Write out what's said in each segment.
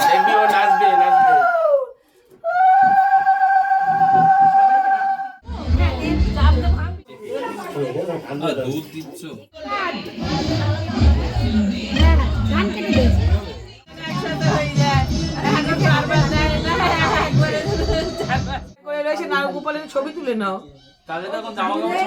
দেখবি ও নাচবে নাচবে। দুধ দিচ্ছ গোপালের ছবি তুলে নাও তাহলে তখন জামা কাপড়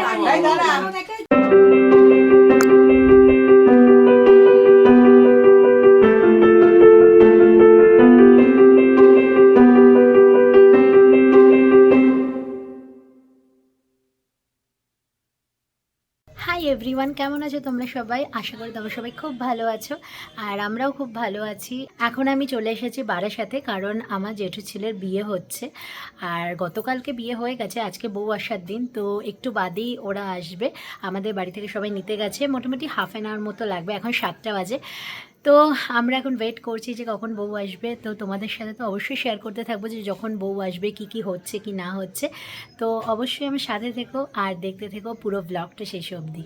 হাই এভরিওয়ান, কেমন আছো তোমরা সবাই? আশা করি তোমরা সবাই খুব ভালো আছো আর আমরাও খুব ভালো আছি। এখন আমি চলে এসেছি বারাসাতে, কারণ আমার জেঠু ছেলের বিয়ে হচ্ছে। আর গতকালকে বিয়ে হয়ে গেছে, আজকে বউ আসার দিন, তো একটু বাদেই ওরা আসবে। আমাদের বাড়ি থেকে সবাই নিতে গেছে, মোটামুটি হাফ অ্যান আওয়ার মতো লাগবে, এখন 7টা বাজে। তো আমরা এখন ওয়েট করছি যে কখন বউ আসবে। তো তোমাদের সাথে তো অবশ্যই শেয়ার করতে থাকবো যে যখন বউ আসবে কি কি হচ্ছে কি না হচ্ছে। তো অবশ্যই আমার সাথে থেকো আর দেখতে থেকো পুরো ব্লগটা শেষ অবধি।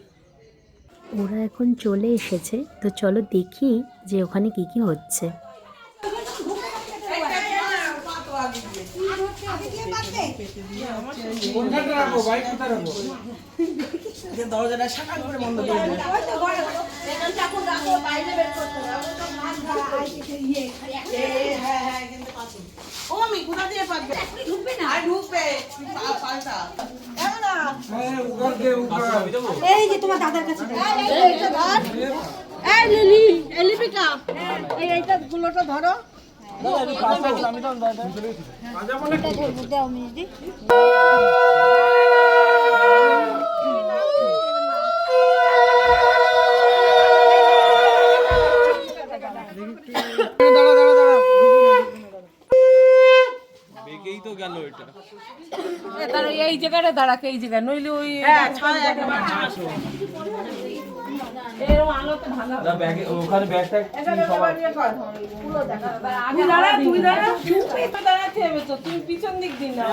ওরা এখন চলে এসেছে, তো চলো দেখি যে ওখানে কি কি হচ্ছে। দরজাটা সাকাল করে বন্ধ করে দেবে। এই যে তোমার দাদার কাছে এইটা গুলোটা ধরো। এই জায়গাটা দাঁড়াকে, এই জায়গায় নইলে ওই ওখানে ব্যাগটা দাঁড়াতে হবে তো, তুমি পিছন দিক দিন না।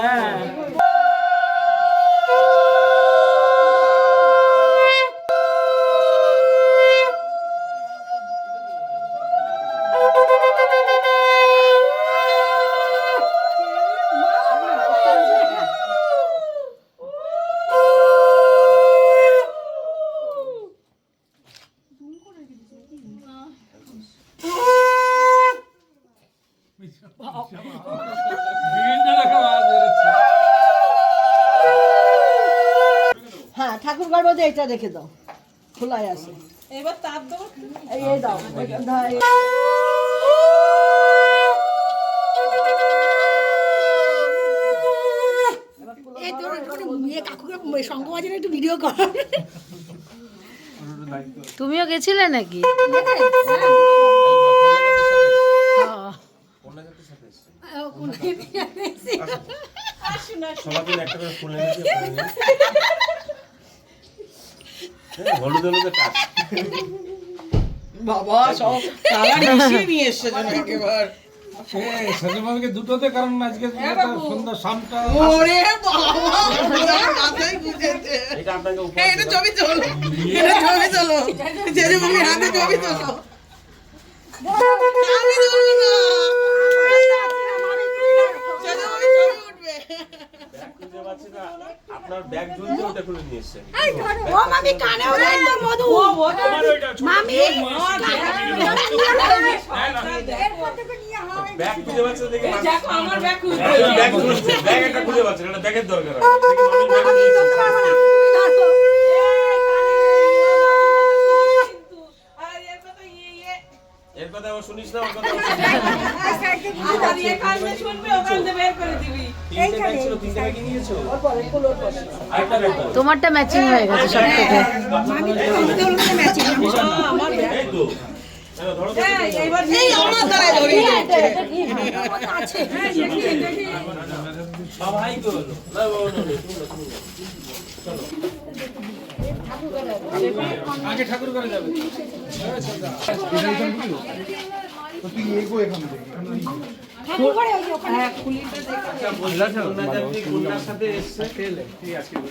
হ্যাঁ, ঠাকুর ঘর মধ্যে এটা রেখে দাও, খোলাই আছে। এবার তাপ দেবো, এই দাও। একটু ভিডিও কর। তুমিও গেছিলে নাকি? বাবা সব কালার মিশিয়ে নিয়ে এসছে যেন একেবারে। দুটোতে, কারণ আজকে সন্ধ্যা শামটা ওরে বাবা, মাথায় গুজেছে। এটা ছবি তোলো, এটা ছবি তোলো, জেজু মামি হাতে ছবি তোলো। আমি তুলবো না, জেজু মামি ছবি উঠবে। আপনার ব্যাগ ঝুলছে, ওটা খুলে নিয়ে এসেছেন। ও মামি কানেও দেয় তো মধু। মামি ব্যাগ খুঁজে পাচ্ছে দেখে দেখো আমার ব্যাগ খুলে ব্যাগ ঝুলছে, ব্যাগ একটা খুঁজে পাচ্ছে, এটা ব্যাগের দরকার আছে। এর কথা ও শুনিস না, ওর কথা শুনবে, ওখান থেকে বের করে দিবি। তিনটে ব্যাগ ছিল, তিনটে ব্যাগই নিয়েছো? আরেকটা ব্যাগ দাও। তোমারটা ম্যাচিং হয়ে গেছে সব থেকে। আমার ব্যাগ এই তো ধরো তো। এইবার এই আমার দ্বারাই ধরি আছে। সবাই তো হলো না, আগে ঠাকুর ঘরে যাবে। কন্যার সাথে এসছে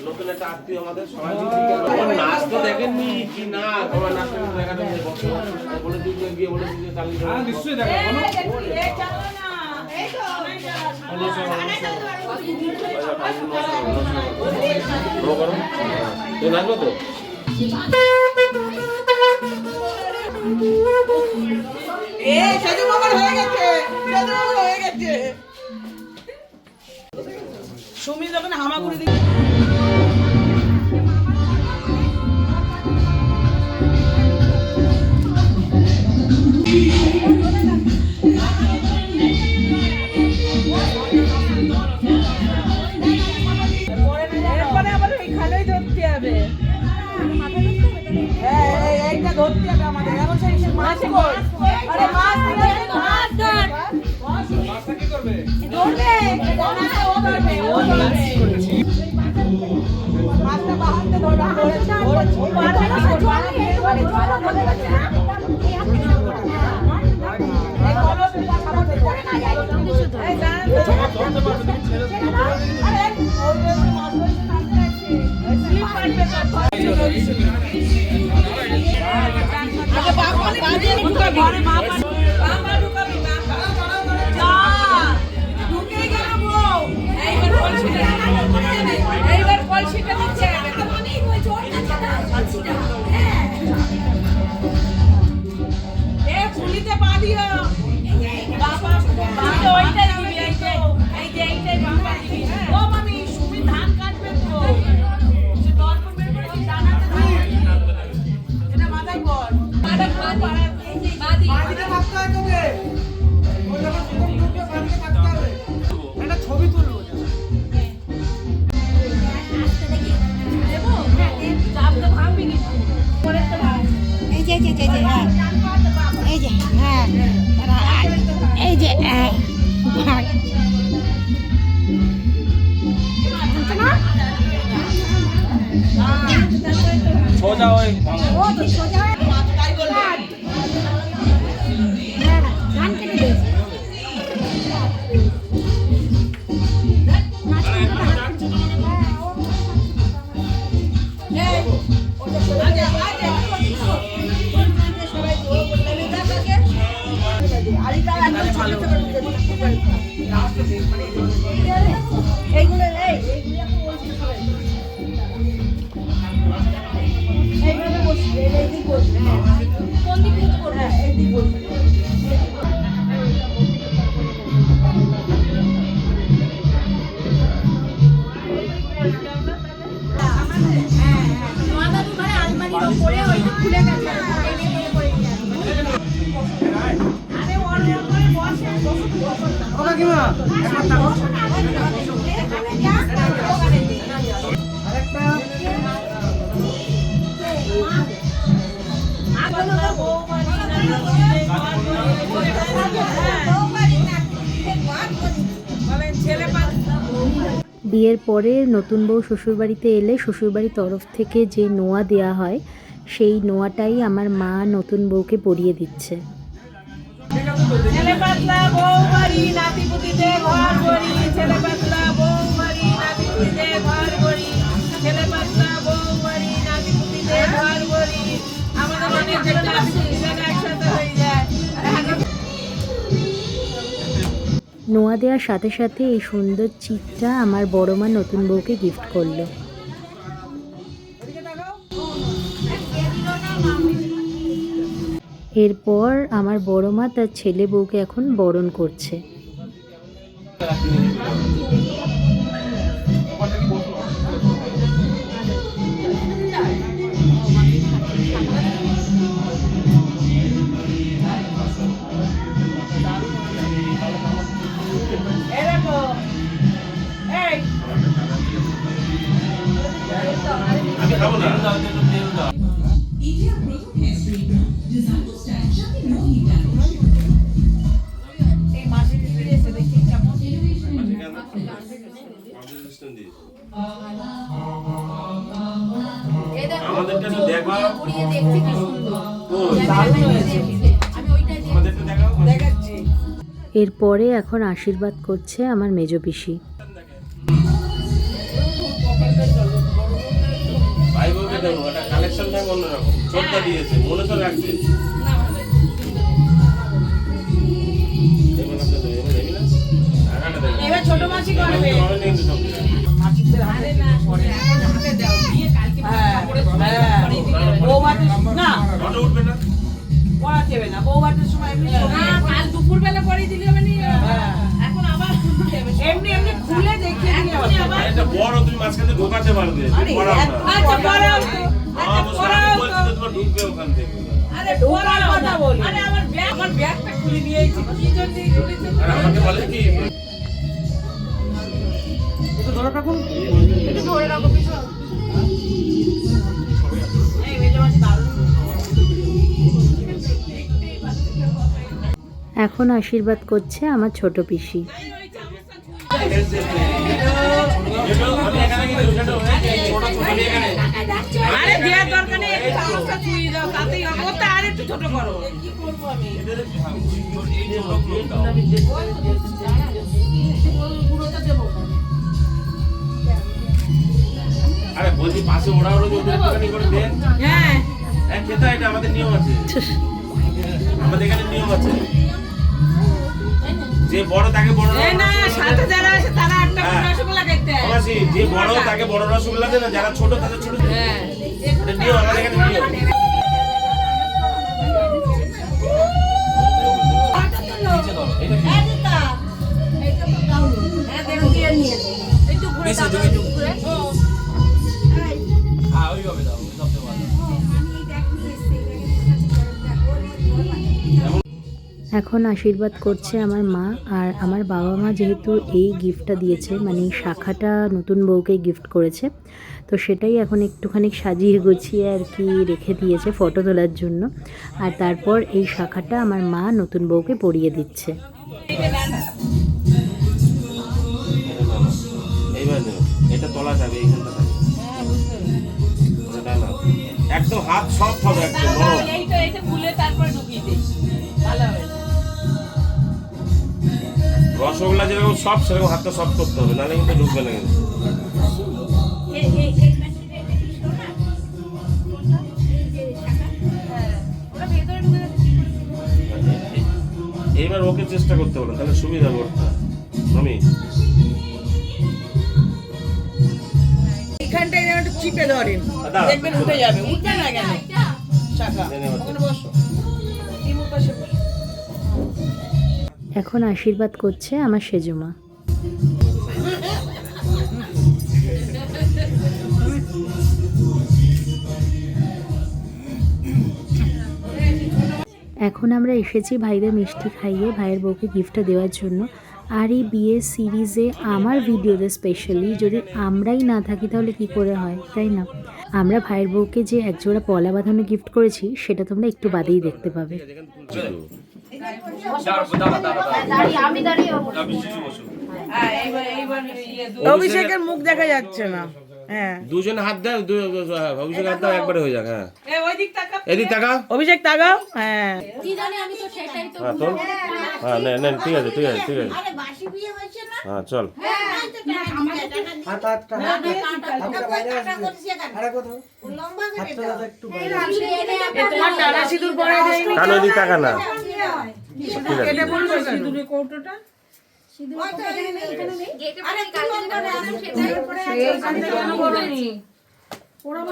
নতুন একটা আত্মীয় আমাদের সবাই। নাচ তো দেখেননি কি না, তোমার নাচ দেখানো বলে দিতে গিয়ে বলে দিতে নিশ্চয়ই দেখো। তুই নাচবো তো? সেজু মামার হয়ে গেছে, সেজু মামার হয়ে গেছে। সুমি যখন হামাগুড়ি দিচ্ছে এরপরে আবার এইখানেই ধরতে হবে। এইটা ধরতে হবে আমাদের। এখন সেই মাছ কই? আরে মাছ ধর। মাছটা কি করবে? ধরবে। ও ধরবে, ও ধরবে। মাছটা বাহাতে ধরবে। ধরেছে। পারবে না সে জল নিয়ে এবারে জল ধরে গেছে। এই কলসটা সামনে ধরে না যায়। এই জান ধরতে পারবে তুমি ছেড়ে দাও। আরে ওই মাছ ধরতে সামনে আছে। স্লিপ পারবে তো। আগে বাবা বাজে ঢুকাবি। বাবা ঢুকাবি বাবা। যা ঢুকে গেল বউ। এইবার কলসিটা দিচ্ছে। মানে ওই জোর দিচ্ছে না কলসিটা। এ ফুলিতে পা দিও। বাবা বাবা ওইটাই দিবি এইটাই বাবা দিবি। ও মামি সুমি ধান কাটবে তো। সে দরপর বের করে কি জানাতে দাও। এটা মাথায় পড়। মাথা বাদি বাদিতে থাকতে হয় তোকে। ওই যখন সুন্দর ঢুকে বাদিতে থাকতে হবে। একটা ছবি তুলবো। দেবো? চাপ তো ভাঙবি কিন্তু। পরে তো ভাঙ। এই যে হ্যাঁ এই যে হ্যাঁ এই যে সোজা ওই ও তুই সোজা হয়ে তাই বলবে। ধান কেটে দিয়েছি এইগুলো বসবে, এই দিক বসবে। কোন দিক করবে? এই দিক বসবে। বিয়ের পরে নতুন বউ শ্বশুরবাড়িতে এলে শ্বশুরবাড়ির তরফ থেকে যে নোয়া দেওয়া হয় সেই নোয়াটাই আমার মা নতুন বউকে পরিয়ে দিচ্ছে। ছেলে পাতলা বউ বাড়ি নাতিপুতিতে ঘর গড়ি। ছেলে পাতলা বউ বাড়ি নাতিপুতিতে ঘর গড়ি। ছেলে পাতলা বউ বাড়ি নাতিপুতিতে ঘর গড়ি। আমাদের অনেক একসাথে হয়ে যায়। নোয়া দেওয়ার সাথে সাথে এই সুন্দর চিটটা আমার বড় মা নতুন বউকে গিফট করলো। এরপর আমার বড় মা তার ছেলে বউকে এখন বরণ করছে। আমি খাবো না। আমাদেরটা তো দেখবা। আমাদেরটা দেখাও। এরপরে এখন আশীর্বাদ করছে আমার মেজো পিসি। ভাই বউকে দেবো, একটা কালেকশন টাইম অন্যরকম। ছোটটা দিয়েছে, মনে তো রাখবে। এবার আপনার দেবে, এবার দেবি না? টাকাটা দেবে। ফটো উঠবে না পড়া দেবে না বৌভাতের সময় এমনি কাল দুপুরবেলা পড়িয়ে দিলে হবে না এখন আবার এমনি এমনি খুলে দেখিয়ে দিলে হবে আবার এটা বড় তুমি মাঝখানে ঢোকাতে পারবে পড়াও না আচ্ছা পড়াও তো বলছি তো তোমার ঢুকবে ওখান থেকে আরে পড়ার কথা বলি আরে আমার ব্যাগটা খুলে নিয়েছি কি জন্য খুলেছে আর আমাকে বলে কি একটু ধরে রাখো পিছন এই মেজে মাঝে দারুণ এখন আশীর্বাদ করছে আমার ছোট পিসি। আমি এখানে কিন্তু ছোট ছোট এখানে আরে দেওয়ার দরকার নেই একটু চামচটা ছুঁয়ে দাও তাতেই হবে ওটা আর একটু ছোট করো কি করব আমি পুরোটা দেব আরে বলছি পাশে ওরা ওদের দোকানি করে দেন হ্যাঁ এক খেতা এটা আমাদের নিয়ম আছে আমাদের এখানে নিয়ম আছে যে বড় তাকে বড় না সাথে যারা আছে তারা একটা রসগোল্লা খেতে হয় আমাসি যে বড় তাকে বড় রসগোল্লা দেন যারা ছোট তাদের ছোট হ্যাঁ এটা নিয়ম আমাদের এখানে নিয়ম একটু ঘুরে দাও হ্যাঁ ওইভাবে দাও ওই সবচেয়ে ভালো। এখন আশীর্বাদ করছে আমার মা, আর আমার বাবা মা যেহেতু এই গিফটটা দিয়েছে, মানে এই শাখাটা নতুন বউকে গিফট করেছে, তো সেটাই এখন একটুখানি সাজিয়ে গুছিয়ে আর কি রেখে দিয়েছে ফটো তোলার জন্য। আর তারপর এই শাখাটা আমার মা নতুন বউকে পরিয়ে দিচ্ছে। এইবার এটা তোলা যাবে এইখানটা একদম হাত সফট হবে একদম নরম এইটা খুলে তারপর ঢুকিয়ে দিই ভালো হবে রসগোল্লা যেরকম সফট সেরকম হাতটা সফট করতে হবে নাহলে কিন্তু ঢুকবে না কিন্তু এইবার ওকে চেষ্টা করতে পারো তাহলে সুবিধা হবে ওটা আমি এখানটা এরকম একটু চিপে ধরেন দেখবেন উঠে যাবে উঠবে না কেন শাখা ওখানে বসো টিমুর পাশে বসো এখন আশীর্বাদ করছে আমার সেজমা। এখন আমরা এসেছি ভাইদের মিষ্টি খাইয়ে ভাইয়ের বউকে গিফটটা দেওয়ার জন্য। আর এই বিয়ের সিরিজে আমার ভিডিওতে স্পেশালি যদি আমরাই না থাকি তাহলে কি করে হয়, তাই না? আমরা ভাইয়ের বউকে যে একজোড়া পলা বাঁধানো গিফট করেছি সেটা তোমরা একটু বাদেই দেখতে পাবে। অভিষেকের মুখ দেখা যাচ্ছে না হ্যাঁ দুজনে হাত দাও অভিষেক হাত দাও একবারে হয়ে যাক হ্যাঁ এদিক টাকা অভিষেক তাকাও হ্যাঁ হ্যাঁ তোর হ্যাঁ না ঠিক আছে ঠিক আছে ঠিক আছে হ্যাঁ চল তোমার টানা সিঁদুর পরে দেয়নি কানো এদিক টাকা না ঠিক আছে এটা বলছো সিঁদুরের কৌটোটা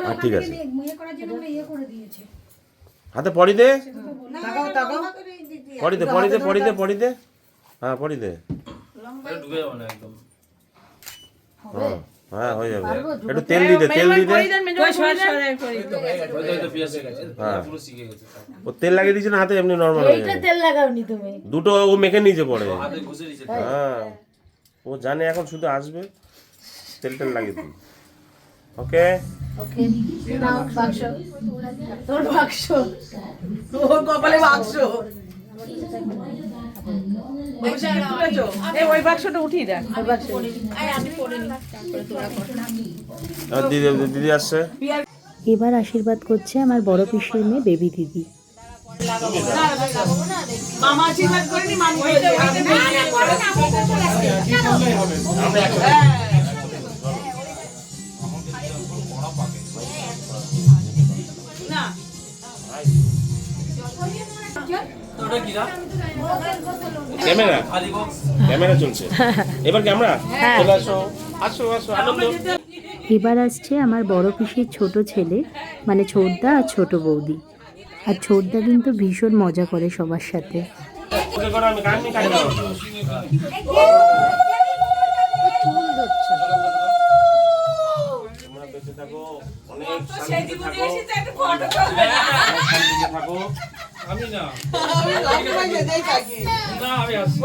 হ্যাঁ ঠিক আছে হাতে পড়ি দে পড়ি দে পড়ি দে পড়ি দে পড়ি দে হ্যাঁ পড়ি দে এটা ঢুকে যাবে না একদম। হ্যাঁ হ্যাঁ হয়ে যাবে একটু তেল দি দে তেল দি দে হয়তো পেঁয়াজ হয়ে গেছে। হ্যাঁ। পুরো শিখে গেছে। ও তেল লাগিয়ে দিয়েছে না হাতে এমনি নরমাল হয়ে যাবে তেল লাগাওনি তুমি? দুটো ও মেখে নিচে পড়ে হাতে ঘুষে দিয়েছে। হ্যাঁ ও জানে এখন শুধু আসবে তেল টেল লাগিয়ে দিই ওকে ওকে নাও বাক্স, তোর বাক্স, ওর কপালে বাক্স ওই বাক্সটা উঠিয়ে দেখ দিদি দিদি আসছে এবার আশীর্বাদ করছে আমার বড় পিসির মেয়ে বেবি দিদি। মামা আশীর্বাদ করেনি মামি না ওটা কি না? ক্যামেরা খালি বক্স। ক্যামেরা চলছে এবার ক্যামেরা চলে আসো আসো আসো আনন্দ এবার আসছে আমার বড় পিসির ছোট ছেলে, মানে ছোটদা আর ছোট বৌদি। আর ছোটদা কিন্তু ভীষণ মজা করে সবার সাথে। ওকে করো, আমি কাটনি কাটি দাও। চুল ধরছে। তোমরা বেঁচে থাকো, অনেক সেই শান্তিতে জীবনে থাকো, এসেছে একটা ফটো তুলবে না। অনেক শান্তিতে থাকো। আমি না আমি সবসময় যেতেই থাকি। না আমি আসছি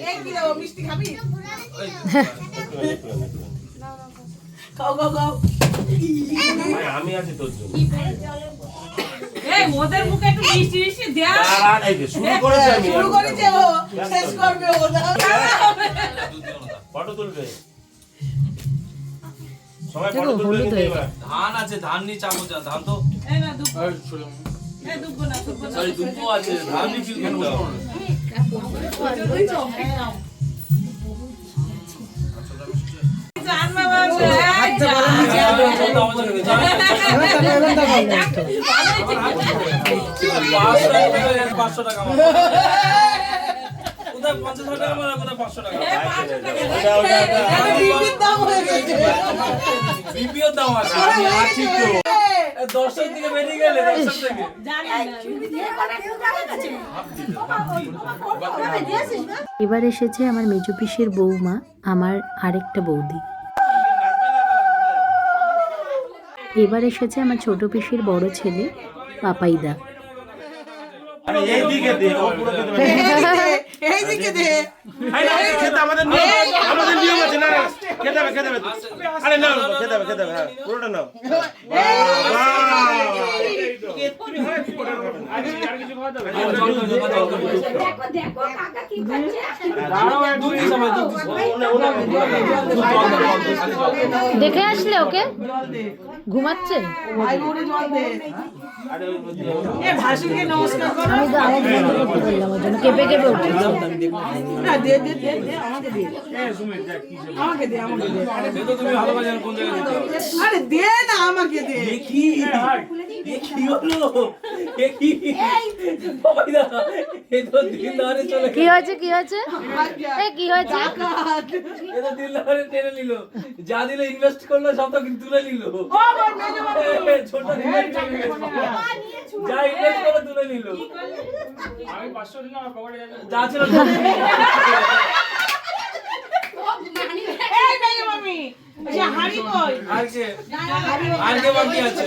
এই কি দাও, মিষ্টি খাবি? খাও খাও খাও। ভাই, আমি আছি তোর জন্য। এই ওদের মুখে একটু মিষ্টি মিষ্টি দেয়া। আর এই যে শুরু করেছে আমি। শুরু করেছে ও, শেষ করবে ও না। ফটো তুলবে। সবাই ফটো তুলবে কিন্তু এবার। ধান আছে, ধান নিয়ে চাপো যা, ধান তো এই না দুব্বো। এই দুব্বো না, দুব্বো না। সরি দুটো আছে, ধান নিয়ে ফিল করতে হবে। জান বাবা, এই জান। পাঁচশো টাকা আমার। কোথায় 50 টাকা আমার, কোথায় 500 টাকা। ওটা, ওটা, ওটা। বিপির দাম হয়ে গেছে। বিপিও দাম আছে, আমি আছি তো। দর্শক থেকে বেরিয়ে গেলে, দর্শক থেকে। এবার এসেছে আমার মেজো পিসির বৌমা, আমার আরেকটা বৌদি। এবার এসেছে আমার ছোট পিসির বড় ছেলে পাপাইদা। আরে এইদিকে দে, ও পুরো খেতে পারে। এইদিকে দে। এই না, এই খেতে আমাদের নিয়ম আছে। না, না, খেতে হবে, খেতে হবে। আরে না, খেতে হবে, খেতে হবে, হ্যাঁ, পুরোটা নাও। দেখে আসলে ওকে ঘুমাচ্ছে। ভাই বোনে জল দে। এ ভাসুরকে নমস্কার করো। আমি তো আওয়াজ বললাম ওর জন্য কেঁপে কেঁপে উঠেছে। না দে দে দে দে আমাকে দে। আমাকে দে আমাকে দে। সে তো তুমি ভালো বাজার কোন জায়গায় দিতে হবে। আরে দে না আমাকে দে। কি কি হলো? এ কি বাবাই দা, এ তো দিলদারে চলে কি হয়েছে কি হয়েছে এ কি হয়েছে? এ তো দিলদারে টেনে নিল, যা দিলে ইনভেস্ট করলো সব তো কিন্তু তুলে নিল। ছোট ইনভেস্ট যা ইনভেস্ট করে তুলে নিল। আমি 500 দিন আমার পকেটে যা ছিল এই মেয়ে মামি, যে হাড়ি কই? আজকে বাকি আছে।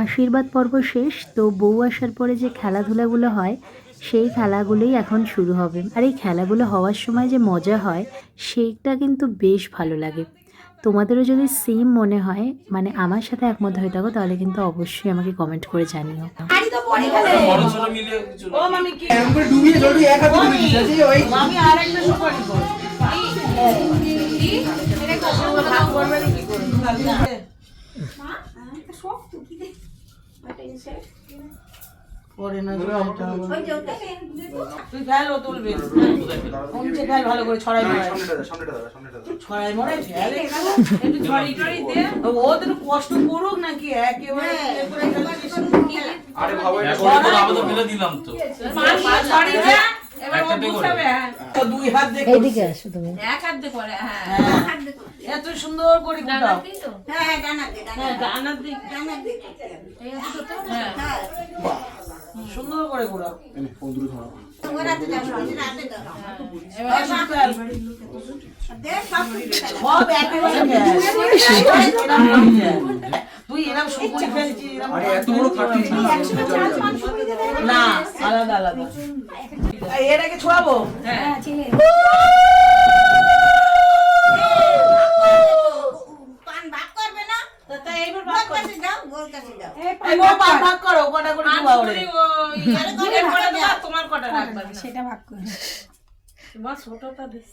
আশীর্বাদ পর্ব শেষ, তো বউ আসার পরে যে খেলাধুলাগুলো হয় সেই খেলাগুলোই এখন শুরু হবে। আর এই খেলাগুলো হওয়ার সময় যে মজা হয় সেইটা কিন্তু বেশ ভালো লাগে। তোমাদেরও যদি সেম মনে হয়, মানে আমার সাথে একমত হয়ে থাকো, তাহলে কিন্তু অবশ্যই আমাকে কমেন্ট করে জানিও। বড় ছোট মিলে কিছু ও মামি কি? আমি আরেকটা সুপারি কর। ভাগ করবে কি করে? পরে না তুই ফেল ও তুলবে। অমছে ফেল ভালো করে ছড়াই মড়াই। ছড়াই মড়াই ফেল একটু ছড়ি টড়ি দে। ও তো একটু কষ্ট করুক নাকি একেবারে ইয়ে করে এখন তো আমরা ফেলে দিলাম তো। মা ছড়ি দে। এবার ও বুঝাবে। হ্যাঁ। তো দুই হাত দেখে এইদিকে আসো তুমি। এক হাত দিয়ে করে, হ্যাঁ। এত সুন্দর করে কুটাও। হ্যাঁ, ডানার দিক। হ্যাঁ। সুন্দর করে কুটাও। সব একেবারে তুই এরকম সুপুরি ফেলছিস না, আলাদা আলাদা। এটাকে ছোড়াবো। হ্যাঁ। এই গো ভাগ ভাগ করো, কটা করে দিবা ওরে। তোমার কটা রাখবা? সেটা ভাগ করে মাছ ছোটটা দিস।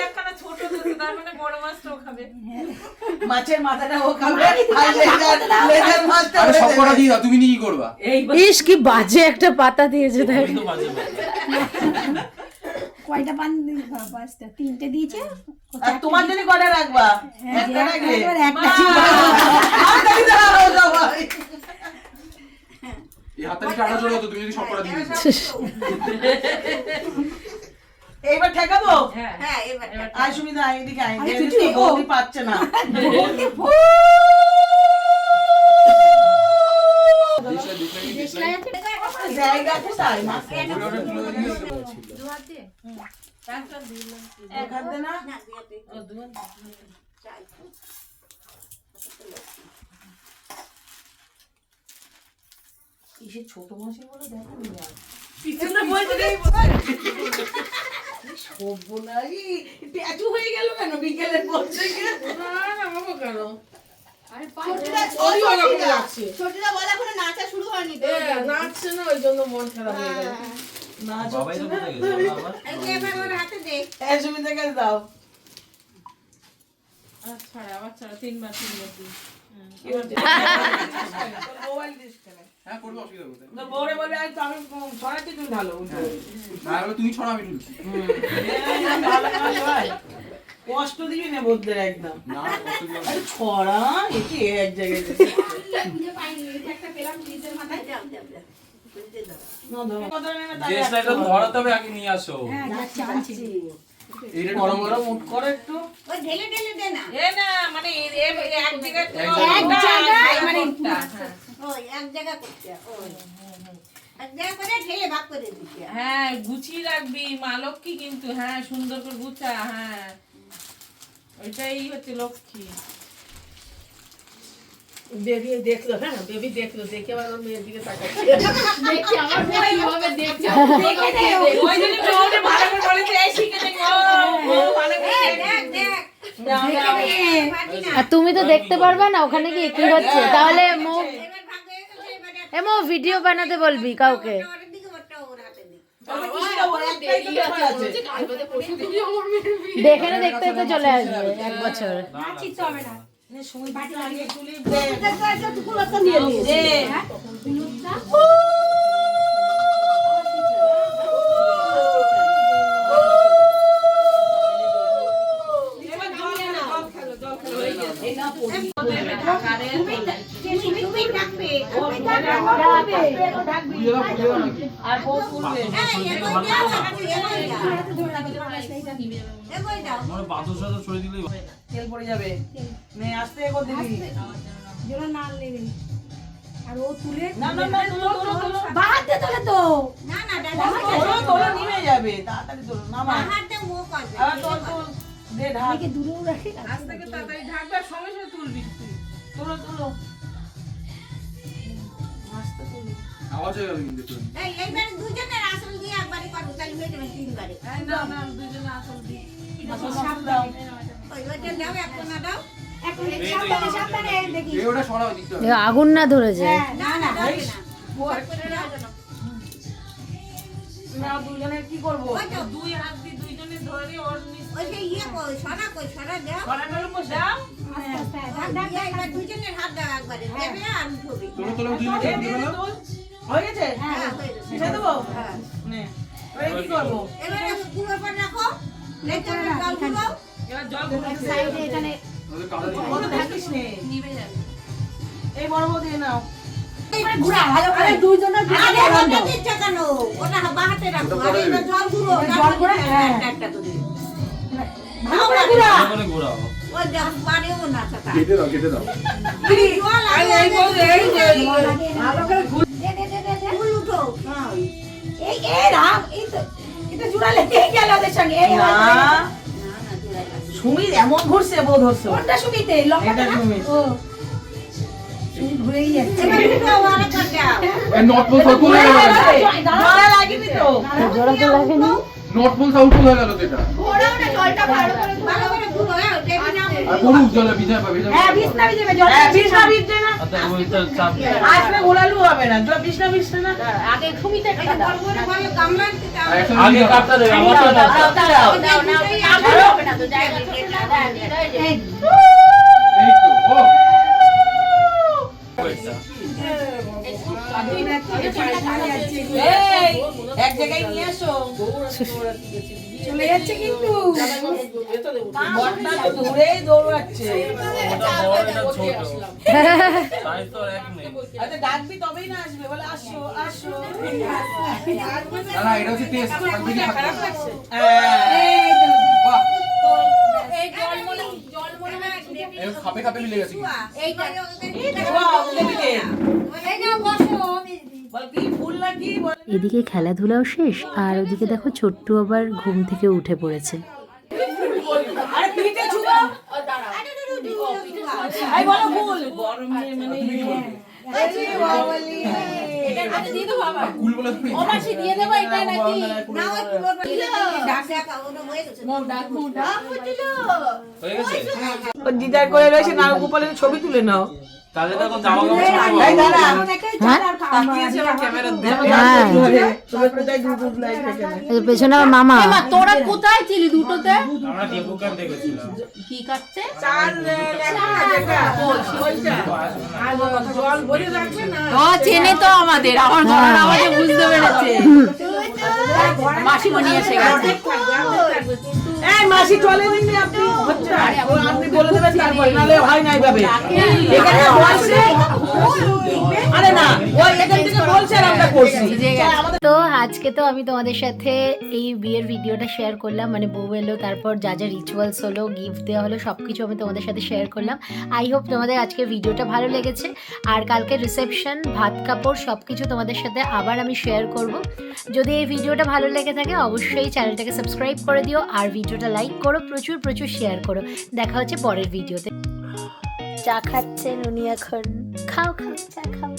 একখানা ছোট দিস, তার মানে বড় মাছটাও খাবে। মাছের মাথাটা ও খাবে, আর লেজার মাছটা আরে সব কটা দিয়ে দাও, তুমি নিয়ে কি করবা? ইস কি বাজে একটা পাতা দিয়েছে দেখ। আমি তো বাজে বাজে। কয়টা পান পাঁচটা তিনটে দিয়েছে আর তোমার জন্য কটা রাখবা? একটা রাখলে এবার একটা তাড়াতাড়ি দাও সবাই। এই হাততালি টাকা চলে তো, তুমি যদি সব কটা দিয়ে দিতে। এইবার ঠেকাবো? হ্যাঁ এবার আয় সুমিতা, আয় এদিকে আয়। দেখো, বৌদি পাচ্ছে না। জায়গা কোথায়? এক হাত দে না? কিসের ছোট মাসি বলে দেখো না। পিছনে বলতে নেই সর্বনাশী, ট্যাটু হয়ে গেল কেন বিকেলে বলছে কি? না বাবা কেন? ছোটদা বলা করে নাচা শুরু হয়নি তো। নাচছে না, ওই জন্য মন খারাপ হয়ে গেল। নাচ হচ্ছে না। এই যে এবার ওর হাতে দে। এই সুমিতার কাছে দাও। আচ্ছা আবার ছাড়া তিনবার মোবাইল দিস কেন? হ্যাঁ করবো, অসুবিধা কোথায়? তো বউরে বলে আমি ছড়াচ্ছি, তুমি ঢালো। না এবার তুমি ছড়া, আমি ঢুলছি। ভালো কাজ হয়। কষ্ট দিবি না বলতে একদম। না কষ্ট দিও না। আরে ছড়া এটি এক জায়গায় দে। খুঁজে পাইনি, এটা একটা পেলাম ফ্রিজের মাথায়। যাও যাও যাও। না দাও। কত নেবে তাই? ড্রেসটা একটু ধরাতে হবে, আগে নিয়ে আসো। হ্যাঁ যাচ্ছি আনছি। এইটা বড় বড় মুখ করে একটু। ওই ঢেলে ঢেলে দে না। এ না মানে এক জায়গায় এক জায়গায় মানে ওই এক জায়গা করতে ওই এক জায়গা করে ঢেলে ভাগ করে দিতে। হ্যাঁ গুছিয়ে রাখবি মা লক্ষ্মী কিন্তু, হ্যাঁ সুন্দর করে গুছা, হ্যাঁ ওইটাই হচ্ছে লক্ষ্মী। বেবি দেখলো, হ্যাঁ বেবি দেখলো, দেখে আবার ওর মেয়ের দিকে তাকাচ্ছে। দেখি আমার মেয়ে কিভাবে দেখছে। দেখে দে। ওই জন্য তো ওরে ভালো করে বলেছে এই শিখে দেখ, ও ভালো করে এই দেখ দেখ। পারবি না। আর তুমি তো দেখতে পারবে না ওখানে কি কি হচ্ছে, তাহলে মুখ এবার ভাগ হয়ে গেছে, এবারে এমো ভিডিও বানাতে বলবি কাউকে। ওর দিকে ওটা ওর হাতে দে। তবে কিছু না, ওর একটাই তো ব্যাপার আছে। দেখে না দেখতে দেখতে চলে আসবে 1 বছর। নাচিতে হবে না। বাটি লাগিয়ে তুলি দে। এটা তো পুরোটা নিয়ে নিয়ে। দে। তুমি ডাকবে। পুড়িয়ে দাও, পুড়িয়ে দাও নাকি? আর বউ তুলবে। এই এগোই যাও, এগোই যাও। আমার বাদর সাদর ছড়ে দিলেই তেল পড়ে যাবে। নে আস্তে করে দিবি। জোরে না নেবে। আর ও তুলে না না না, তোলো তোলো তোলো। বাহাতে তোলে তো। না না দাদা তোলো তোলো, নিভে যাবে। তাড়াতাড়ি তোলো। নামা। বাহাতে ও করবে। আবার তোল তোল। দে ঢাক। দূরেও রাখি। আজ থেকে তাড়াতাড়ি ঢাকবে, সঙ্গে সঙ্গে তুলবি তুই। তোলো তোলো। আস্তে তোলো। আওয়াজ হয়ে গেল কিন্তু একটু। এইবার দুজনের আসল দিয়ে একবারে করবো, তাহলে হয়ে যাবে 3 বারে। এই না না দুজনে আসল দি। সাপ দাও। ওই ওইটা দাও, একটা না দাও। এখন সাবধানে সাবধানে দেখি। এই ওটা ছড়া দিতে হবে। এ আগুন না ধরে যায়। না না দাও না। না দুজনে কি করবো? ওই তো দুই হাত দিয়ে দুইজনে ধরে ওর নিচ ওই যে ইয়ে কই সরা দাও। ছড়ানোর উপর দাও। এবার দুজনের হাত দাও একবারে। দেবে আর উঠবে। তোলো তোলো, দুই দে, মিনিট দে, দিয়ে দে, দাও। তোল। হয়ে গেছে? হ্যাঁ হয়ে গেছে। মিশে দেবো? হ্যাঁ। নে। এবারে কি করবো? এবারে গুঁড়ো করে রাখো। লেটে জল গুঁড়ো। এবার জল ঘুরে সাইডে এখানে ওদের কাদা দিয়ে কত থাকিস নে। নিভে যাবে। এই বড় বউ দিয়ে নাও। ঘুরা ভালো করে দুইজনের আরে ওটা দিচ্ছ কেন? ওটা বাহাতে রাখো। আর এটা জল গুঁড়ো। জল গুঁড়ো একটা একটা করে। ভালো করে গুঁড়া। করে ঘোরাও। ওই দেখো পারেও না সেটা। কেটে দাও, কেটে দাও। জল আগে এই বল এই যে ভালো করে ঘুর দে দে দে দে ফুল উঠো। এই রাম এই তো এটা জুড়া লেগে গেল ওদের সঙ্গে এই না। না না সুমিত এমন ঘুরছে, বউ ধরছে। কোনটা সুমিতে লম্বাটা এটা না সুমিত। ও সুমিত ঘুরেই যাচ্ছে এবার উঠো আর কর দাও এই নট বল সাউথ হয়ে গেল। জলে লাগিবি তো। জোরে তো লাগেনি। নট বল সাউথ হয়ে গেল তো এটা। ওরাও না জলটা ভালো করে ঘুরো হ্যাঁ দেবি না আর পড়ুক জলে ভিজে পাবে। হ্যাঁ বিছনা ভিজে জল হ্যাঁ, বিছনা ভিজছে না। আচ্ছা ওইটা চাপ দে। আসলে ঘোরালু হবে না। জল বিছনা ভিজছে না। আগে সুমিতে কাটা দাও বল গামলা দিতে হবে আগে কাটতে দে, আমারটা দাও। দাও দাও না আগে হবে না তো জায়গা ছোট না এই এই তো ও ওইটা। এই, এক জায়গায় নিয়ে আসো। চলে যাচ্ছে কিন্তু বড়টা তো দূরেই দৌড়াচ্ছে। ওটা বড় এটা ছোট সাইজ তো এক নেই আচ্ছা, ডাকবি তবেই না আসবে, বলে আসো আসো। না না এটা হচ্ছে টেস্ট খারাপ লাগছে? এই জল মনে হয় খাপে খাপে মিলে গেছে কি এইটা বাহ, ওকে দিলে। এই নাও বসো বল কি ফুল নাকি? বল এদিকে খেলাধুলাও শেষ আর ওদিকে দেখো ছোট্টু আবার ঘুম থেকে উঠে পড়েছে। আরে পিঠে ছুঁড়ো। এই বলো ফুল। গরমে মানে কুল বলে তুমি ও মাসি দিয়ে দেবো এটা নাকি না ওই কুলোর ডাক ওটা হয়ে গেছে হয়ে গেছে ও দিদার করে রয়েছে নাও গোপালের ছবি তুলে নাও। তাহলে তো এখন জামা কাপড় এই দাঁড়া। হ্যাঁ তাকিয়েছে আমার ক্যামেরা দেখো। হ্যাঁ। তুমি কোথায় দুধ লাইট রেখে এই যে পেছনে আমার মামা। তোরা কোথায় ছিলি দুটোতে আমরা লেবু ক্যাম্প দেখেছিলাম কি কাটছে জল ভরে রাখবে না। ও চেনে তো আমাদের আমার গলার আওয়াজে বুঝতে পেরেছে মাসিমণি এসে গেছে এই মাসি চলে দিননি আপনি হচ্ছে ও আপনি বলে দেবেন তারপর নালে হয় নাই ভাবে এখানে বলছে আরে না ওই এখান থেকে বলছে আর আমরা করছি তো আজকে তো আমি তোমাদের সাথে এই বিয়ের ভিডিওটা শেয়ার করলাম, মানে বউ এলো, তারপর যা যা রিচুয়ালস হলো, গিফট দেওয়া হলো, সব কিছু আমি তোমাদের সাথে শেয়ার করলাম। আই হোপ তোমাদের আজকে ভিডিওটা ভালো লেগেছে। আর কালকে রিসেপশন, ভাত কাপড় সব কিছু তোমাদের সাথে আবার আমি শেয়ার করব। যদি এই ভিডিওটা ভালো লেগে থাকে অবশ্যই চ্যানেলটাকে সাবস্ক্রাইব করে দিও আর ভিডিওটা লাইক করো, প্রচুর প্রচুর শেয়ার করো। দেখা হচ্ছে পরের ভিডিওতে। চা খাচ্ছেন উনি এখন, খাও খাও চা খাও।